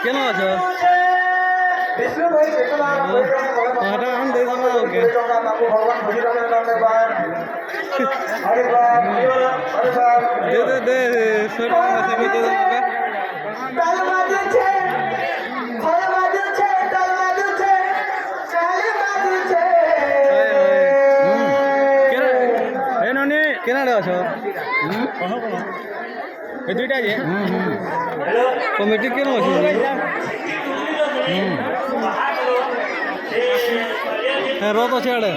কেন আছো? এটা আন দে দাও ওকে। দে সর মাসে মিটে দাও ওকে। তাল বাজছে খোল বাজছে তাল বাজছে চাল বাজছে কেন এ ননি কেনাডে আছো? এই দুইটা যে কমিটি কেন আছে? হ্যাঁ রথ আছে আড়ে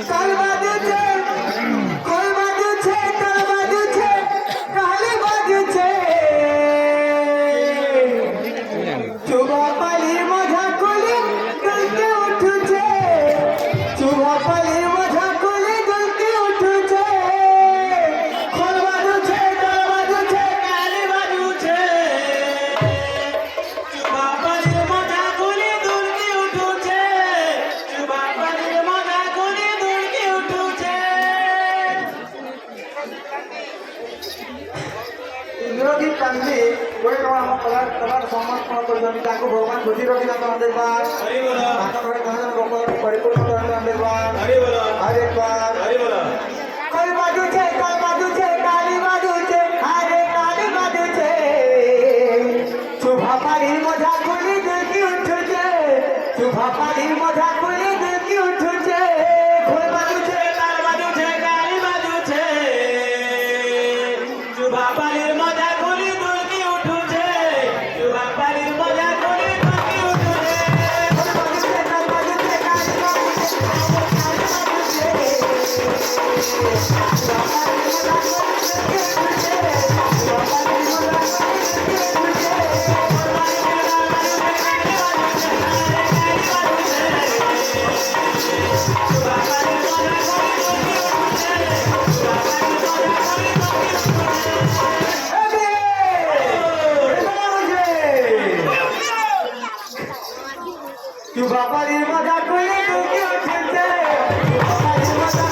তাল বাজছে খোল বাজছে তাল বাজছে চাল বাজছে চুবা পালির মজা কোলে গলতে উঠছে চুবা পালির মজা কোলে গলতে উঠছে খোল বাজছে তাল বাজছে চাল বাজছে চুবা পালির মজা কোলে গলতে উঠছে চুবা পালির মজা কোলে গলতে উঠছে ইন্দ্রজিৎ কান্তি করে তোমার আমার কলার সমর্পণ করছেন তাকে ভগবান খুশি রখিলা তোমাদের বার তারপরে তোমাদের ভগবান পরিপূর্ণ করেন তোমাদের বার আরেকবার কল বাজুছে কালী বাজুছে আরে কালী বাজুছে শুভা পাড়ির মজা খুলি দুলকি উঠছে শুভা পাড়ির মজা খুলি দুলকি উঠছে খোল বাজুছে তাল বাজুছে কালী বাজুছে শুভা পাড়ির মজা খুলি দুলকি উঠছে শুভা পাড়ির মজা খুলি দুলকি উঠছে খোল বাজুছে তাল বাজুছে কালী বাজুছে বাবারির মজা করে ঢুকে উঠেছে বাবারির মজা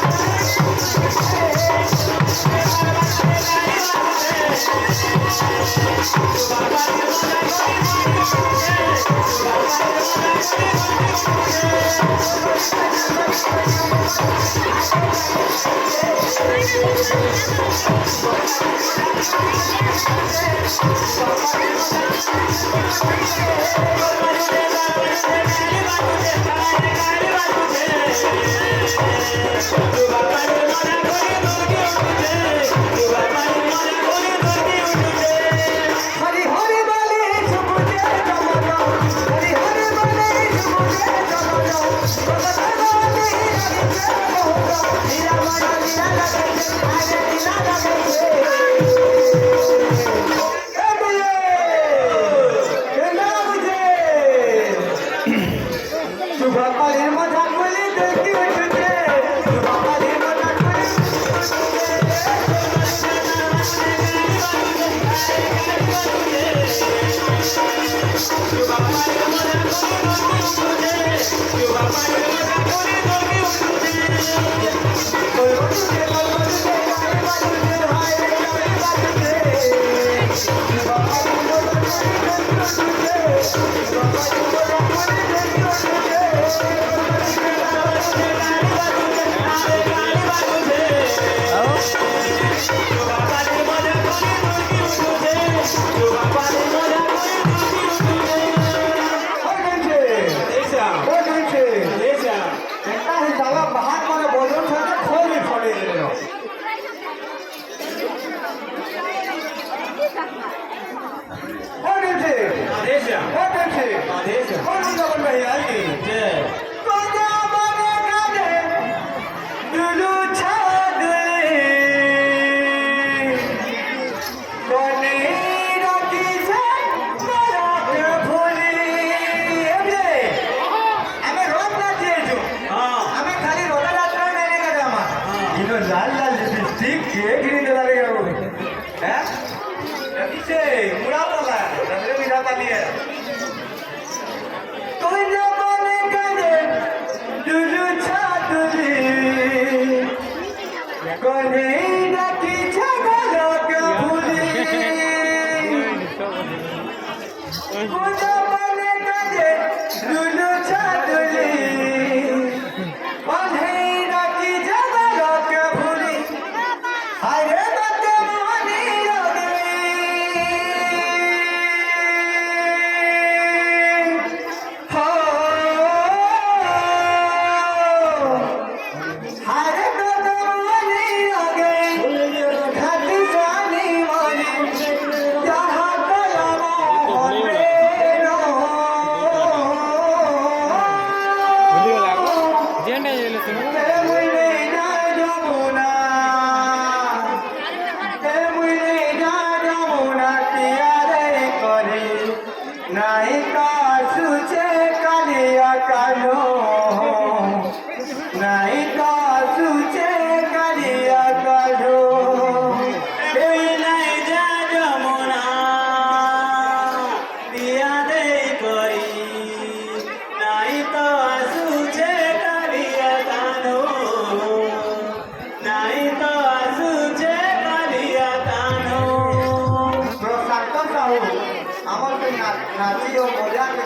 হরি হরি বলে সুবুজে জমলো হরি হরি বলে সুবুজে জমলো ভগবানে হীরা মন লীলা লাগাইছে আরে লীলা লাগাইছে শুভা পালির মজা খুলি দেখি উঠছে শুভা পালির মজা খুলি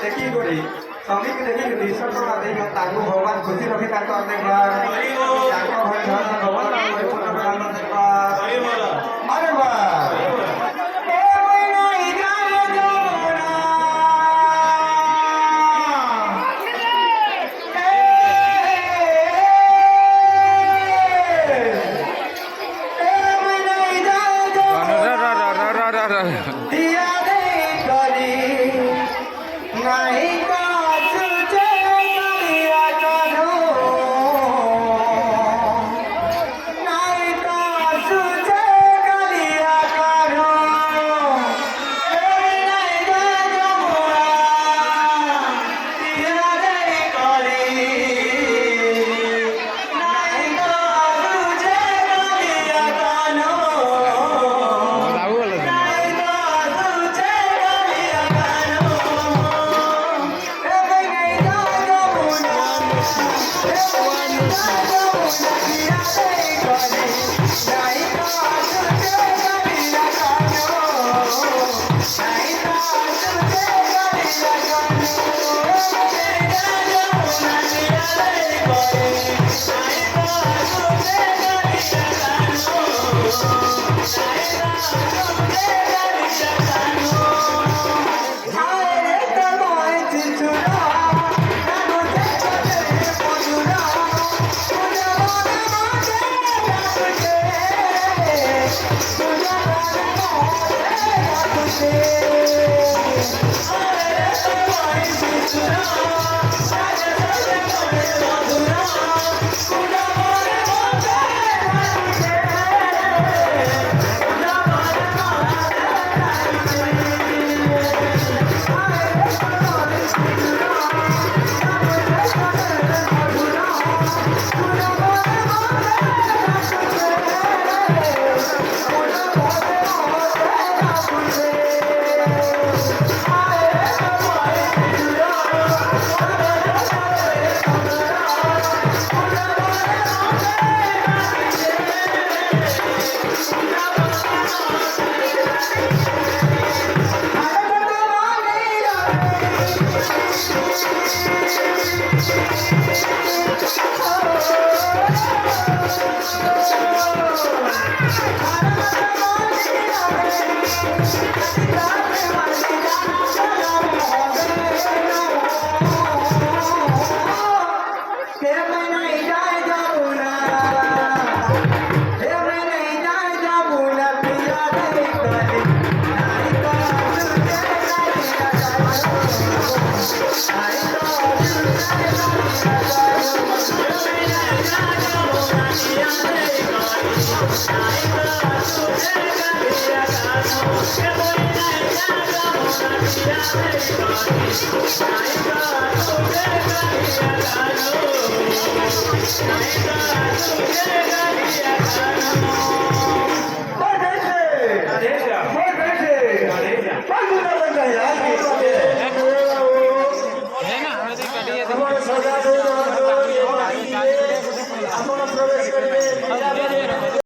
ଦେଖି କରି ସ୍ୱାମୀକି ଦେଖି ବିଶ୍ୱ ଟଙ୍କା ଦେଇକି ତାଙ୍କୁ ଭଗବାନ ଖୁସି ରଖିଥାନ୍ତୁ ଆମେ ଦେଖିବା ତାଙ୍କ ଘରେ ଧନ ଭଗବାନ ପରିପୂର୍ଣ୍ଣ କରନ୍ତୁ ଦେଖିବା ଆରେ ବା I